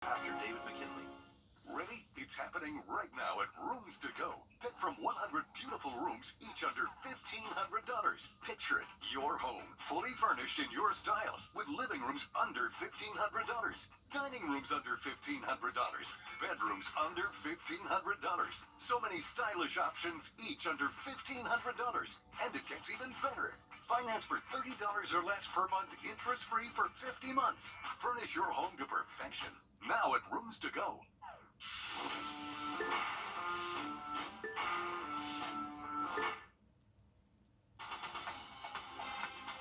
Pastor David McKinley. Ready? It's happening right now at Rooms to Go. Pick from 100 beautiful rooms, each under $1,500. Picture it, your home, fully furnished in your style, with living rooms under $1,500, dining rooms under $1,500, bedrooms under $1,500. So many stylish options, each under $1,500. And it gets even better. Finance for $30 or less per month, interest-free for 50 months. Furnish your home to perfection. Now at Rooms to Go.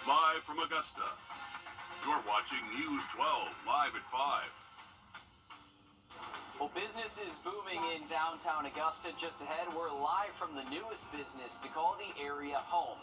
Live from Augusta, you're watching News 12, live at 5. Well, business is booming in downtown Augusta. Just ahead, we're live from the newest business to call the area home.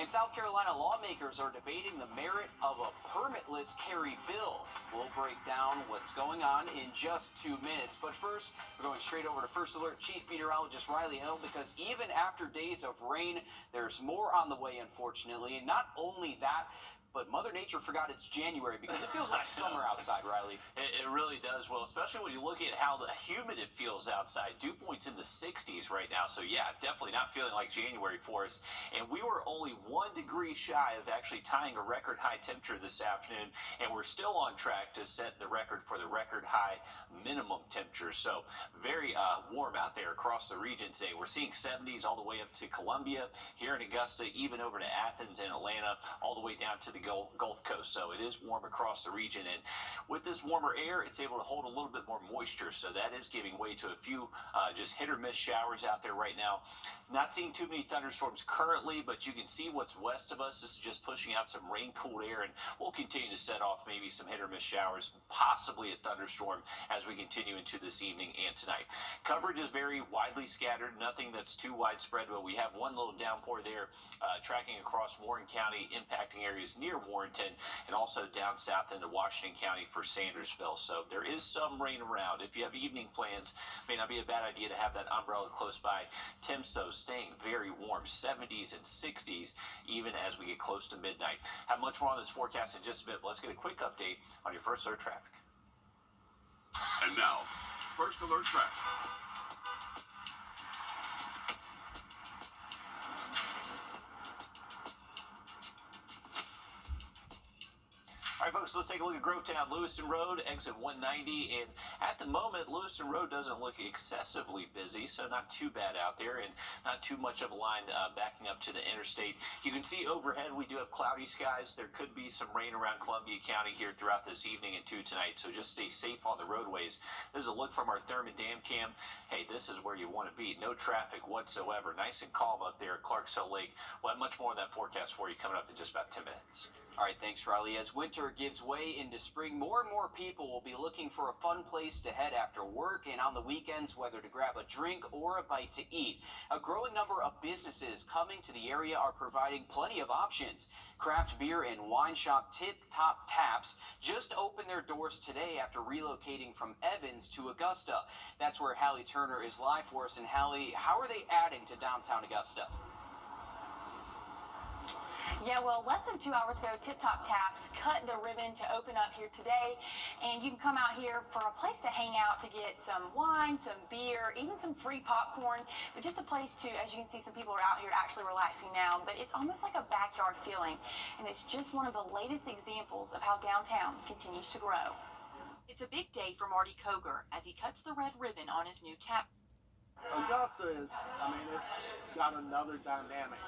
In South Carolina, lawmakers are debating the merit of a permitless carry bill. We'll break down what's going on in just 2 minutes. But first, we're going straight over to First Alert Chief Meteorologist Riley Hill, because even after days of rain, there's more on the way, unfortunately. And not only that, but Mother Nature forgot it's January, because it feels like summer outside, Riley. It really does. Well, especially when you look at how humid it feels outside. Dew point's in the 60s right now. So, yeah, definitely not feeling like January for us. And we were only 1 degree shy of actually tying a record high temperature this afternoon. And we're still on track to set the record for the record high minimum temperature. So, very warm out there across the region today. We're seeing 70s all the way up to Columbia, here in Augusta, even over to Athens and Atlanta, all the way down to the Gulf Coast. So it is warm across the region, and with this warmer air, it's able to hold a little bit more moisture, so that is giving way to a few just hit or miss showers out there right now. Not seeing too many thunderstorms currently, but you can see what's west of us. This is just pushing out some rain-cooled air, and we'll continue to set off maybe some hit or miss showers, possibly a thunderstorm as we continue into this evening and tonight. Coverage is very widely scattered, nothing that's too widespread, but we have one little downpour there tracking across Warren County, impacting areas near Warrenton, and also down south into Washington County for Sandersville. So there is some rain around. If you have evening plans, may not be a bad idea to have that umbrella close by. Temps, though, staying very warm, 70s and 60s, even as we get close to midnight. Have much more on this forecast in just a bit, but let's get a quick update on your First Alert traffic. And now, First Alert traffic. All right, folks, let's take a look at Grovetown, Lewiston Road, exit 190. And at the moment, Lewiston Road doesn't look excessively busy, so not too bad out there, and not too much of a line backing up to the interstate. You can see overhead, we do have cloudy skies. There could be some rain around Columbia County here throughout this evening and tonight, so just stay safe on the roadways. There's a look from our Thurman Dam cam. Hey, this is where you want to be. No traffic whatsoever. Nice and calm up there at Clarks Hill Lake. We'll have much more of that forecast for you coming up in just about 10 minutes. All right, thanks, Riley. As winter gives way into spring, more and more people will be looking for a fun place to head after work and on the weekends, whether to grab a drink or a bite to eat. A growing number of businesses coming to the area are providing plenty of options. Craft beer and wine shop Tip Top Taps just opened their doors today after relocating from Evans to Augusta. That's where Hallie Turner is live for us. And Hallie, how are they adding to downtown Augusta? Yeah, well, less than 2 hours ago, Tip Top Taps cut the ribbon to open up here today, and you can come out here for a place to hang out, to get some wine, some beer, even some free popcorn, but just a place to, as you can see, some people are out here actually relaxing now, but it's almost like a backyard feeling, and it's just one of the latest examples of how downtown continues to grow. It's a big day for Marty Koger as he cuts the red ribbon on his new tap. Augusta is, it's got another dynamic.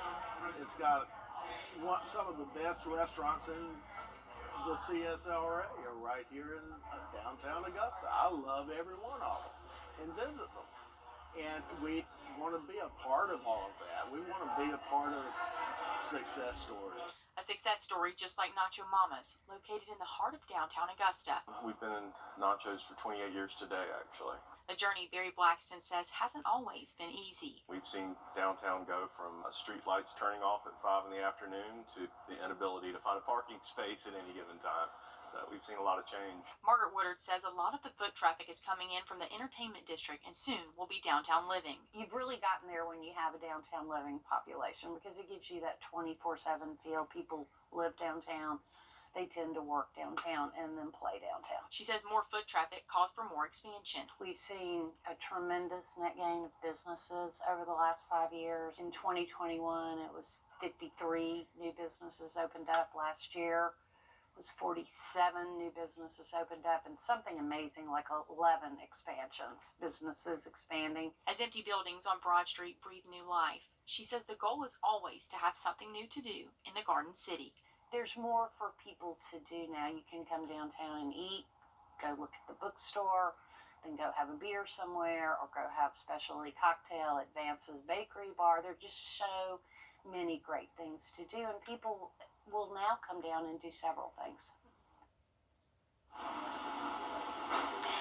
It's got some of the best restaurants in the CSLRA are right here in downtown Augusta. I love every one of them and visit them. And we want to be a part of all of that. We want to be a part of success stories. A success story just like Nacho Mama's, located in the heart of downtown Augusta. We've been in nachos for 28 years today, actually. A journey Barry Blackston says hasn't always been easy. We've seen downtown go from street lights turning off at 5 in the afternoon to the inability to find a parking space at any given time. So we've seen a lot of change. Margaret Woodard says a lot of the foot traffic is coming in from the entertainment district and soon will be downtown living. You've really gotten there when you have a downtown living population, because it gives you that 24/7 feel. People live downtown. they tend to work downtown and then play downtown. She says more foot traffic calls for more expansion. We've seen a tremendous net gain of businesses over the last 5 years. In 2021, it was 53 new businesses opened up. Last year was 47 new businesses opened up, and something amazing like 11 expansions, businesses expanding. As empty buildings on Broad Street breathe new life, she says the goal is always to have something new to do in the Garden City. There's more for people to do now. You can come downtown and eat, go look at the bookstore, then go have a beer somewhere, or go have specialty cocktail at Vance's Bakery Bar. There are just so many great things to do, and people will now come down and do several things.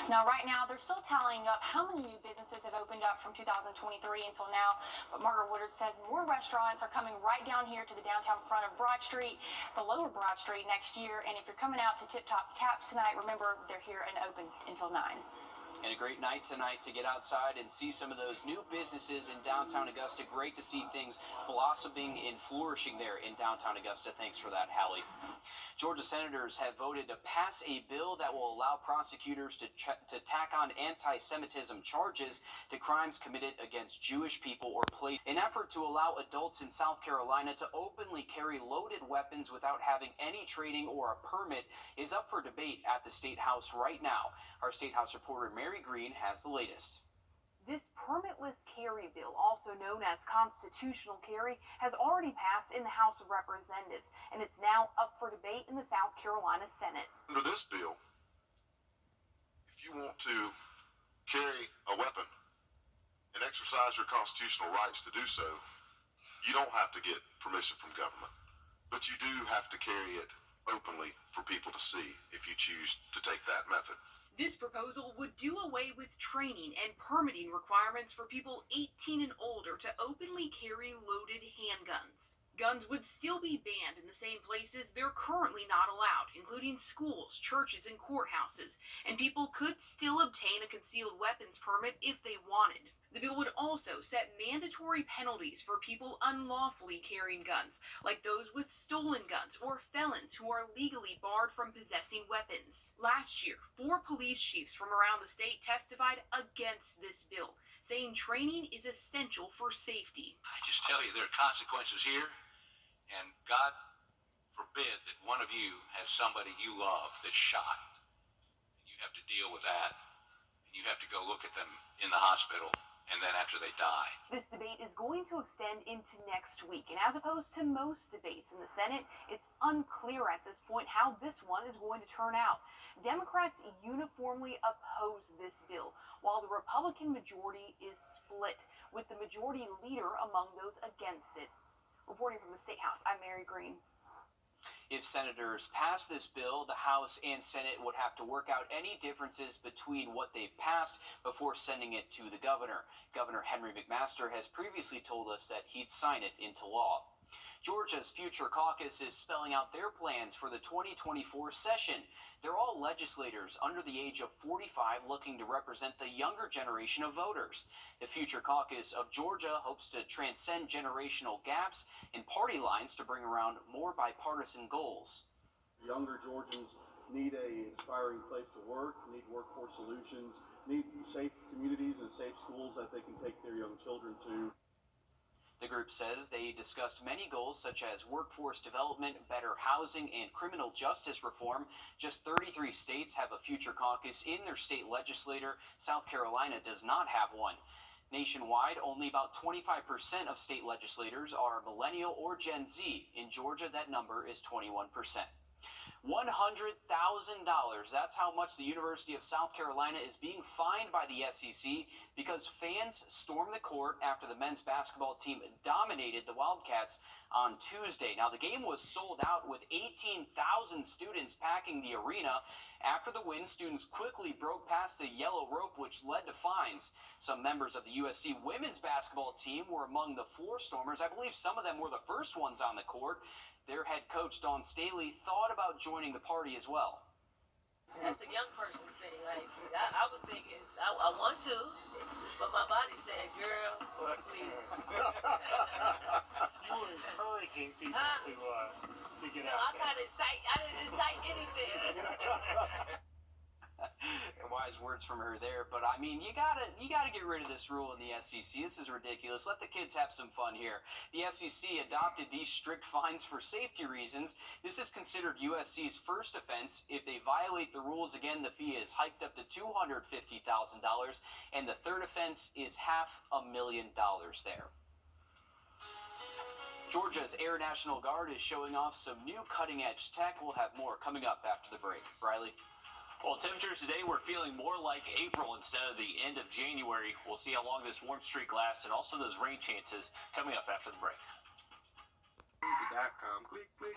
Now, right now, they're still tallying up how many new businesses have opened up from 2023 until now. But Margaret Woodard says more restaurants are coming right down here to the downtown front of Broad Street, the lower Broad Street next year. And if you're coming out to Tip Top Taps tonight, remember they're here and open until 9. And a great night tonight to get outside and see some of those new businesses in downtown Augusta. Great to see things blossoming and flourishing there in downtown Augusta. Thanks for that, Hallie. Georgia senators have voted to pass a bill that will allow prosecutors to tack on anti-Semitism charges to crimes committed against Jewish people or police, an effort to allow adults in South Carolina to openly carry loaded weapons without having any training or a permit is up for debate at the State House right now. Our State House reporter Mary Green has the latest. This permitless carry bill, also known as constitutional carry, has already passed in the House of Representatives, and it's now up for debate in the South Carolina Senate. Under this bill, if you want to carry a weapon and exercise your constitutional rights to do so, you don't have to get permission from government, but you do have to carry it openly for people to see if you choose to take that method. This proposal would do away with training and permitting requirements for people 18 and older to openly carry loaded handguns. Guns would still be banned in the same places they're currently not allowed, including schools, churches, and courthouses, and people could still obtain a concealed weapons permit if they wanted. The bill would also set mandatory penalties for people unlawfully carrying guns, like those with stolen guns or felons who are legally barred from possessing weapons. Last year, 4 police chiefs from around the state testified against this bill, saying training is essential for safety. I just tell you, there are consequences here, and God forbid that one of you has somebody you love that's shot. You have to deal with that, and you have to go look at them in the hospital, and then after they die. This debate is going to extend into next week, and as opposed to most debates in the Senate, it's unclear at this point how this one is going to turn out. Democrats uniformly oppose this bill, while the Republican majority is split, with the majority leader among those against it. Reporting from the State House, I'm Mary Green. If senators pass this bill, the House and Senate would have to work out any differences between what they've passed before sending it to the governor. Governor Henry McMaster has previously told us that he'd sign it into law. Georgia's Future Caucus is spelling out their plans for the 2024 session. They're all legislators under the age of 45 looking to represent the younger generation of voters. The Future Caucus of Georgia hopes to transcend generational gaps and party lines to bring around more bipartisan goals. Younger Georgians need an inspiring place to work, need workforce solutions, need safe communities and safe schools that they can take their young children to. The group says they discussed many goals such as workforce development, better housing, and criminal justice reform. Just 33 states have a Future Caucus in their state legislature. South Carolina does not have one. Nationwide, only about 25% of state legislators are millennial or Gen Z. In Georgia, that number is 21%. $100,000. That's how much the University of South Carolina is being fined by the SEC because fans stormed the court after the men's basketball team dominated the Wildcats on Tuesday. Now, the game was sold out with 18,000 students packing the arena. After the win, students quickly broke past the yellow rope, which led to fines. Some members of the USC women's basketball team were among the floor stormers. I believe some of them were the first ones on the court. Their head coach, Dawn Staley, thought about joining the party as well. That's a young person's thing. Like, I was thinking, I want to, but my body said, girl, please. You were encouraging people to get You know, I'm not excited. I didn't excite anything. Wise words from her there, but I mean, you gotta get rid of this rule in the SEC. This is ridiculous. Let the kids have some fun here. The SEC adopted these strict fines for safety reasons. This is considered USC's first offense. If they violate the rules again, the fee is hiked up to $250,000, and the third offense is $500,000 there. Georgia's Air National Guard is showing off some new cutting-edge tech. We'll have more coming up after the break. Riley? Well, temperatures today, we're feeling more like April instead of the end of January. We'll see how long this warm streak lasts and also those rain chances coming up after the break. Click, click.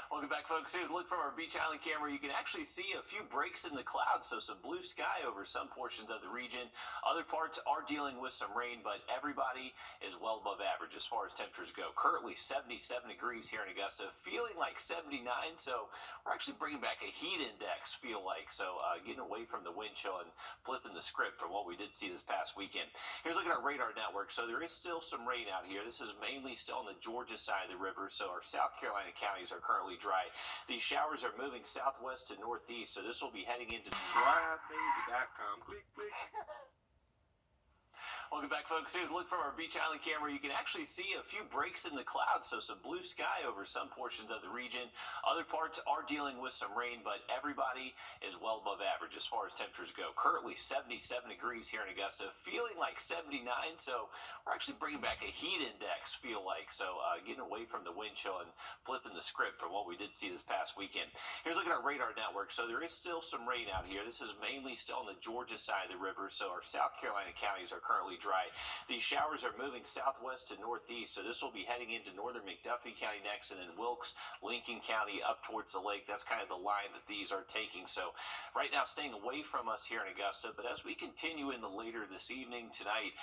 Welcome back, folks. Here's a look from our Beach Island camera. You can actually see a few breaks in the clouds, so some blue sky over some portions of the region. Other parts are dealing with some rain, but everybody is well above average as far as temperatures go. Currently 77 degrees here in Augusta, feeling like 79, so we're actually bringing back a heat index, feel like. So getting away from the wind chill and flipping the script from what we did see this past weekend. Here's a look at our radar network. So there is still some rain out here. This is mainly still on the Georgia side of the river, so our South Carolina counties are currently dry. These showers are moving southwest to northeast, so this will be heading into Wrdw.com. Click, click. Welcome back, folks. Here's a look from our Beach Island camera. You can actually see a few breaks in the clouds, so some blue sky over some portions of the region. Other parts are dealing with some rain, but everybody is well above average as far as temperatures go. Currently 77 degrees here in Augusta, feeling like 79, so we're actually bringing back a heat index, feel like. So getting away from the wind chill and flipping the script from what we did see this past weekend. Here's a look at our radar network. So there is still some rain out here. This is mainly still on the Georgia side of the river, so our South Carolina counties are currently dry. These showers are moving southwest to northeast, so this will be heading into northern McDuffie County next, and then Wilkes, Lincoln County up towards the lake. That's kind of the line that these are taking. So right now staying away from us here in Augusta, but as we continue into later this evening, tonight,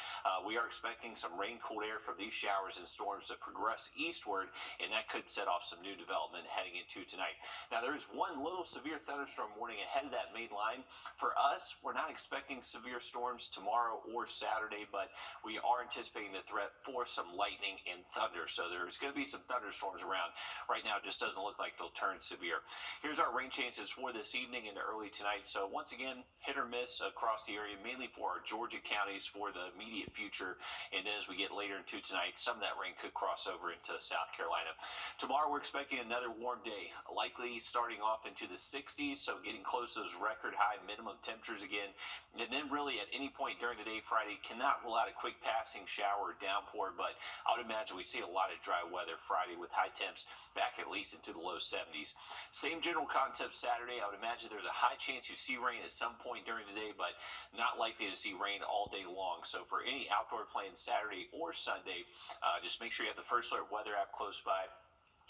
we are expecting some rain-cooled air from these showers and storms to progress eastward, and that could set off some new development heading into tonight. Now there is one little severe thunderstorm warning ahead of that main line. For us, we're not expecting severe storms tomorrow or Saturday, but we are anticipating the threat for some lightning and thunder. So there's going to be some thunderstorms around. Right now, it just doesn't look like they'll turn severe. Here's our rain chances for this evening and early tonight. So once again, hit or miss across the area, mainly for our Georgia counties for the immediate future. And then as we get later into tonight, some of that rain could cross over into South Carolina. Tomorrow, we're expecting another warm day, likely starting off into the 60s. So getting close to those record high minimum temperatures again. And then really at any point during the day Friday, cannot rule out a quick passing shower or downpour, but I would imagine we see a lot of dry weather Friday with high temps back at least into the low 70s. Same general concept Saturday. I would imagine there's a high chance you see rain at some point during the day, but not likely to see rain all day long. So for any outdoor plans Saturday or Sunday, just make sure you have the First Alert weather app close by.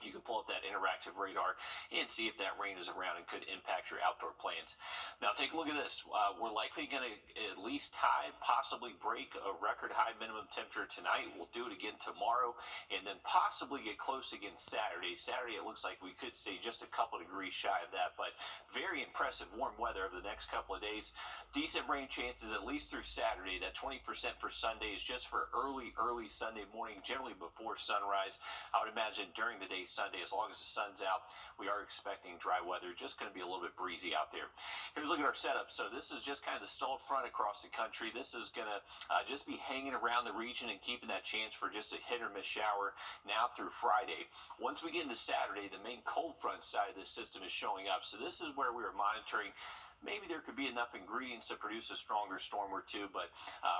You can pull up that interactive radar and see if that rain is around and could impact your outdoor plans. Now, take a look at this. We're likely going to at least tie, possibly break a record high minimum temperature tonight. We'll do it again tomorrow and then possibly get close again Saturday. Saturday, it looks like we could see just a couple degrees shy of that, but very impressive warm weather over the next couple of days. Decent rain chances at least through Saturday. That 20% for Sunday is just for early Sunday morning, generally before sunrise. I would imagine during the day Sunday, as long as the sun's out, we are expecting dry weather. Just going to be a little bit breezy out there. Here's a look at our setup. So this is just kind of the stalled front across the country. This is going to just be hanging around the region and keeping that chance for just a hit or miss shower now through Friday. Once we get into Saturday, the main cold front side of this system is showing up. So this is where we are monitoring. Maybe there could be enough ingredients to produce a stronger storm or two, but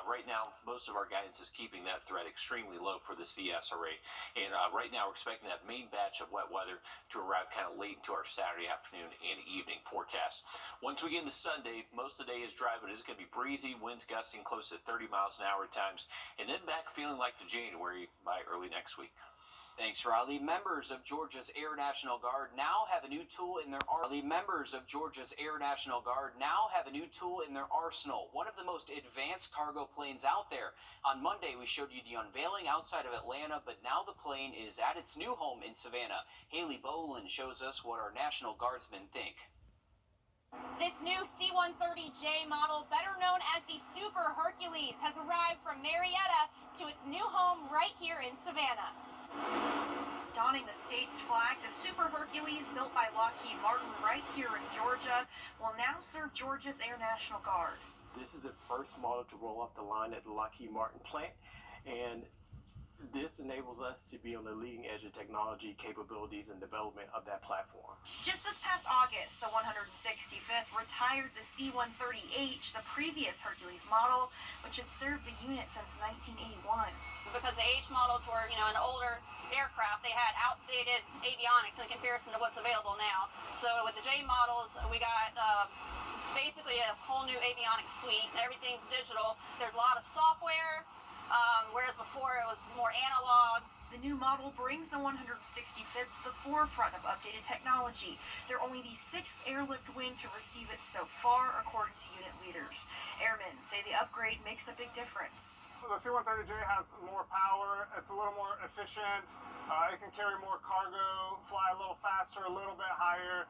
right now, most of our guidance is keeping that threat extremely low for the CSRA. And right now, we're expecting that main batch of wet weather to arrive kind of late into our Saturday afternoon and evening forecast. Once we get into Sunday, most of the day is dry, but it's going to be breezy, winds gusting close to 30 miles an hour at times, and then back feeling like the January by early next week. Thanks, Riley. Members of Georgia's Air National Guard now have a new tool in their arsenal. Members of Georgia's Air National Guard now have a new tool in their arsenal, one of the most advanced cargo planes out there. On Monday, we showed you the unveiling outside of Atlanta, but now the plane is at its new home in Savannah. Haley Bolin shows us what our National Guardsmen think. This new C-130J model, better known as the Super Hercules, has arrived from Marietta to its new home right here in Savannah. donning the state's flag, the Super Hercules, built by Lockheed Martin right here in Georgia, will now serve Georgia's Air National Guard. This is the first model to roll off the line at the Lockheed Martin plant, and this enables us to be on the leading edge of technology, capabilities, and development of that platform. Just this past August, the 165th retired the C-130H, the previous Hercules model, which had served the unit since 1981. Because the H models were, an older aircraft, they had outdated avionics in comparison to what's available now. So with the J models, we got basically a whole new avionics suite. Everything's digital. There's a lot of software. Whereas before it was more analog. The new model brings the 165th to the forefront of updated technology. They're only the 6th airlift wing to receive it so far, according to unit leaders. Airmen say the upgrade makes a big difference. The C-130J has more power, it's a little more efficient, it can carry more cargo, fly a little faster, a little bit higher.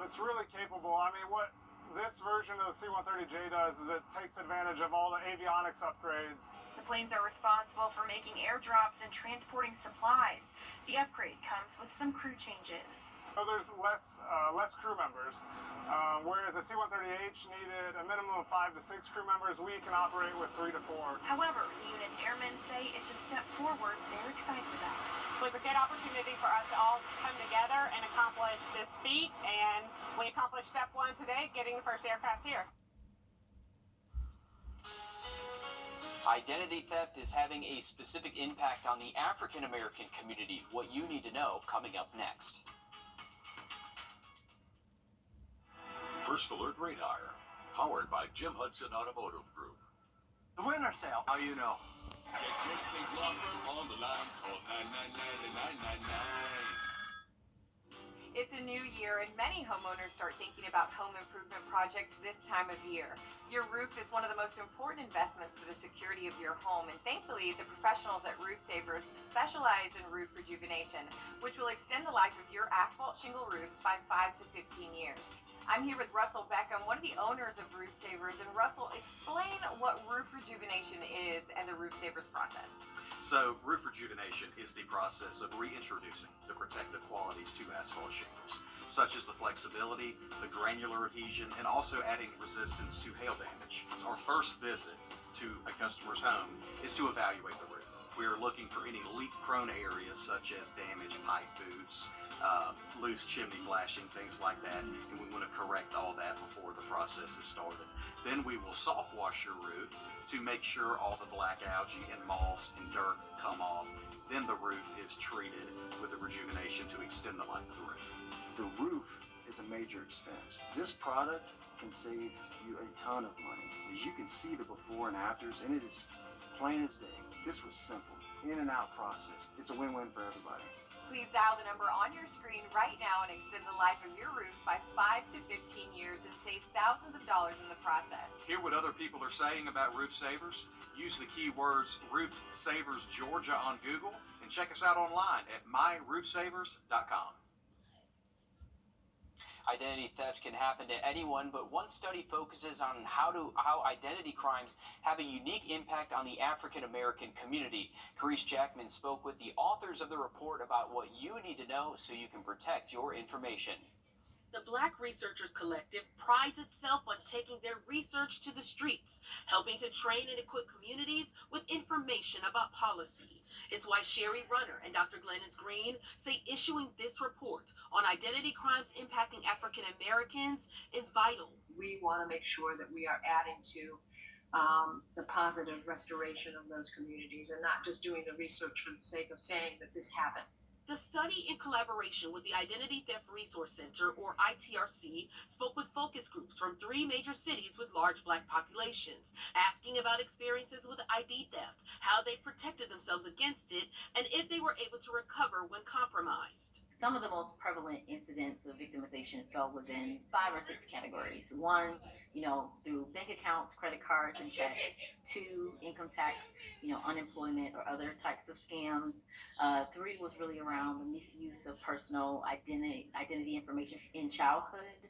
It's really capable. I mean, what this version of the C-130J does is it takes advantage of all the avionics upgrades. The planes are responsible for making airdrops and transporting supplies. The upgrade comes with some crew changes. So there's less crew members, whereas the C-130H needed a minimum of 5 to 6 crew members. We can operate with 3 to 4. However, the unit's airmen say it's a step forward they're excited about. It was a good opportunity for us to all come together and accomplish this feat, and we accomplished step 1 today, getting the first aircraft here. Identity theft is having a specific impact on the African American community. What you need to know coming up next. First Alert Radar, powered by Jim Hudson Automotive Group. The winter sale. How you know? Get your safe law firm on the line. Call 999-9999. It's a new year, and many homeowners start thinking about home improvement projects this time of year. Your roof is one of the most important investments for the security of your home, and thankfully, the professionals at Roof Savers specialize in roof rejuvenation, which will extend the life of your asphalt shingle roof by 5 to 15 years. I'm here with Russell Beckham, one of the owners of Roof Savers, and Russell, explain what roof rejuvenation is and the Roof Savers process. So, roof rejuvenation is the process of reintroducing the protective qualities to asphalt shingles, such as the flexibility, the granular adhesion, and also adding resistance to hail damage. Our first visit to a customer's home is to evaluate the roof. We are looking for any leak-prone areas such as damaged pipe boots, loose chimney flashing, things like that, and we want to correct all that before the process is started. Then we will soft wash your roof to make sure all the black algae and moss and dirt come off. Then the roof is treated with the rejuvenation to extend the life of the roof. The roof is a major expense. This product can save you a ton of money. As you can see the before and afters, and it is plain as day. This was simple, in and out process. It's a win-win for everybody. Please dial the number on your screen right now and extend the life of your roof by 5 to 15 years and save thousands of dollars in the process. Hear what other people are saying about Roof Savers? Use the keywords Roof Savers Georgia on Google and check us out online at myroofsavers.com. Identity theft can happen to anyone, but one study focuses on how identity crimes have a unique impact on the African American community. Carice Jackman spoke with the authors of the report about what you need to know so you can protect your information. The Black Researchers Collective prides itself on taking their research to the streets, helping to train and equip communities with information about policy. It's why Sherry Runner and Dr. Glennis Green say issuing this report on identity crimes impacting African Americans is vital. We want to make sure that we are adding to the positive restoration of those communities and not just doing the research for the sake of saying that this happened. The study, in collaboration with the Identity Theft Resource Center, or ITRC, spoke with focus groups from 3 major cities with large Black populations, asking about experiences with ID theft, how they protected themselves against it, and if they were able to recover when compromised. Some of the most prevalent incidents of victimization fell within 5 or 6 categories. One, through bank accounts, credit cards, and checks. 2, income tax, unemployment or other types of scams. 3 was really around the misuse of personal identity information in childhood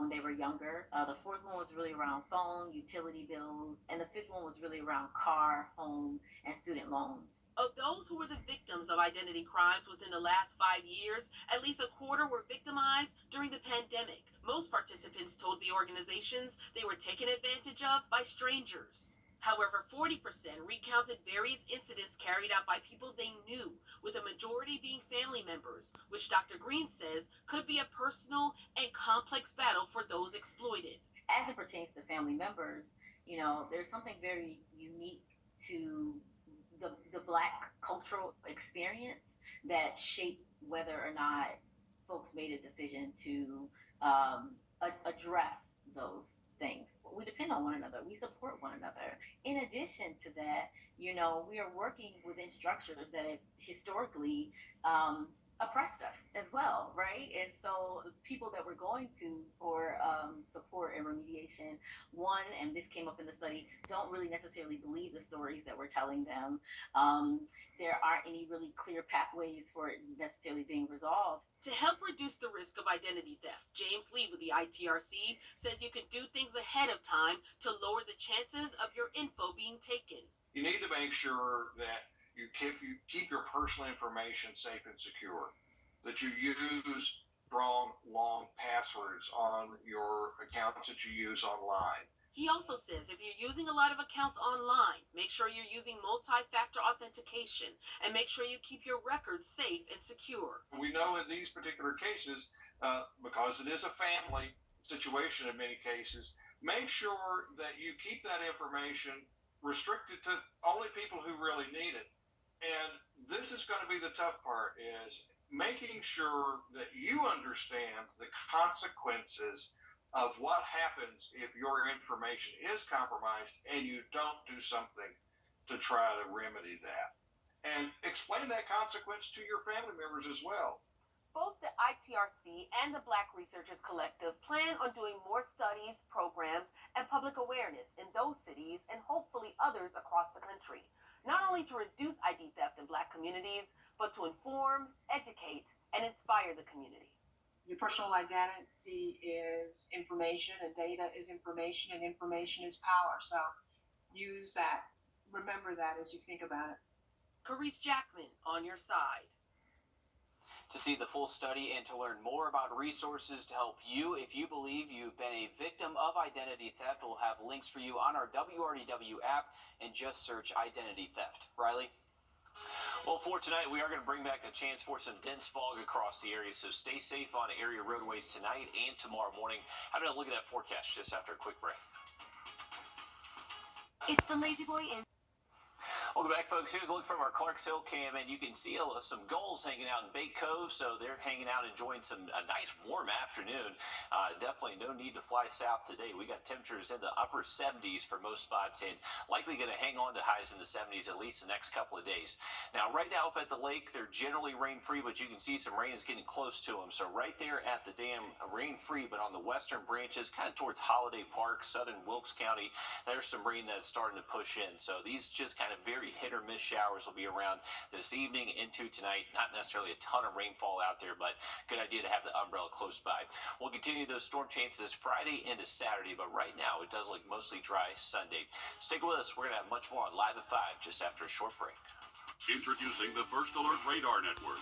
when they were younger. The 4th one was really around phone, utility bills, and the 5th one was really around car, home, and student loans. Of those who were the victims of identity crimes within the last 5 years, at least a quarter were victimized during the pandemic. Most participants told the organizations they were taken advantage of by strangers. However, 40% recounted various incidents carried out by people they knew, with a majority being family members, which Dr. Green says could be a personal and complex battle for those exploited. As it pertains to family members, there's something very unique to the Black cultural experience that shaped whether or not folks made a decision to address those things. We depend on one another. We support one another. In addition to that, we are working within structures that have historically oppressed us as well, right? And so people that we're going to for support and remediation, one, and this came up in the study, don't really necessarily believe the stories that we're telling them. There aren't any really clear pathways for it necessarily being resolved. To help reduce the risk of identity theft, James Lee with the ITRC says you can do things ahead of time to lower the chances of your info being taken. You need to make sure that you keep your personal information safe and secure, that you use strong, long passwords on your accounts that you use online. He also says if you're using a lot of accounts online, make sure you're using multi-factor authentication and make sure you keep your records safe and secure. We know in these particular cases, because it is a family situation in many cases, make sure that you keep that information restricted to only people who really need it. And this is going to be the tough part, is making sure that you understand the consequences of what happens if your information is compromised and you don't do something to try to remedy that. And explain that consequence to your family members as well. Both the ITRC and the Black Researchers Collective plan on doing more studies, programs, and public awareness in those cities and hopefully others across the country. Not only to reduce ID theft in Black communities, but to inform, educate, and inspire the community. Your personal identity is information, and data is information, and information is power. So use that. Remember that as you think about it. Carice Jackman on your side. To see the full study and to learn more about resources to help you if you believe you've been a victim of identity theft, we'll have links for you on our WRDW app and just search identity theft. Riley? Well, for tonight, we are going to bring back the chance for some dense fog across the area, so stay safe on area roadways tonight and tomorrow morning. Having a look at that forecast just after a quick break. It's the Lazy Boy in. Welcome back, folks. Here's a look from our Clarks Hill cam, and you can see some gulls hanging out in Bait Cove, so they're hanging out enjoying a nice warm afternoon. Definitely no need to fly south today. We got temperatures in the upper 70s for most spots and likely going to hang on to highs in the 70s at least the next couple of days. Now, right now up at the lake, they're generally rain-free, but you can see some rain is getting close to them. So right there at the dam, rain-free, but on the western branches, kind of towards Holiday Park, southern Wilkes County, there's some rain that's starting to push in. So these just kind of very hit or miss showers will be around this evening into tonight. Not necessarily a ton of rainfall out there, but good idea to have the umbrella close by. We'll continue those storm chances Friday into Saturday, but right now it does look mostly dry Sunday. Stick with us. We're going to have much more on Live at 5 just after a short break. Introducing the First Alert Radar Network.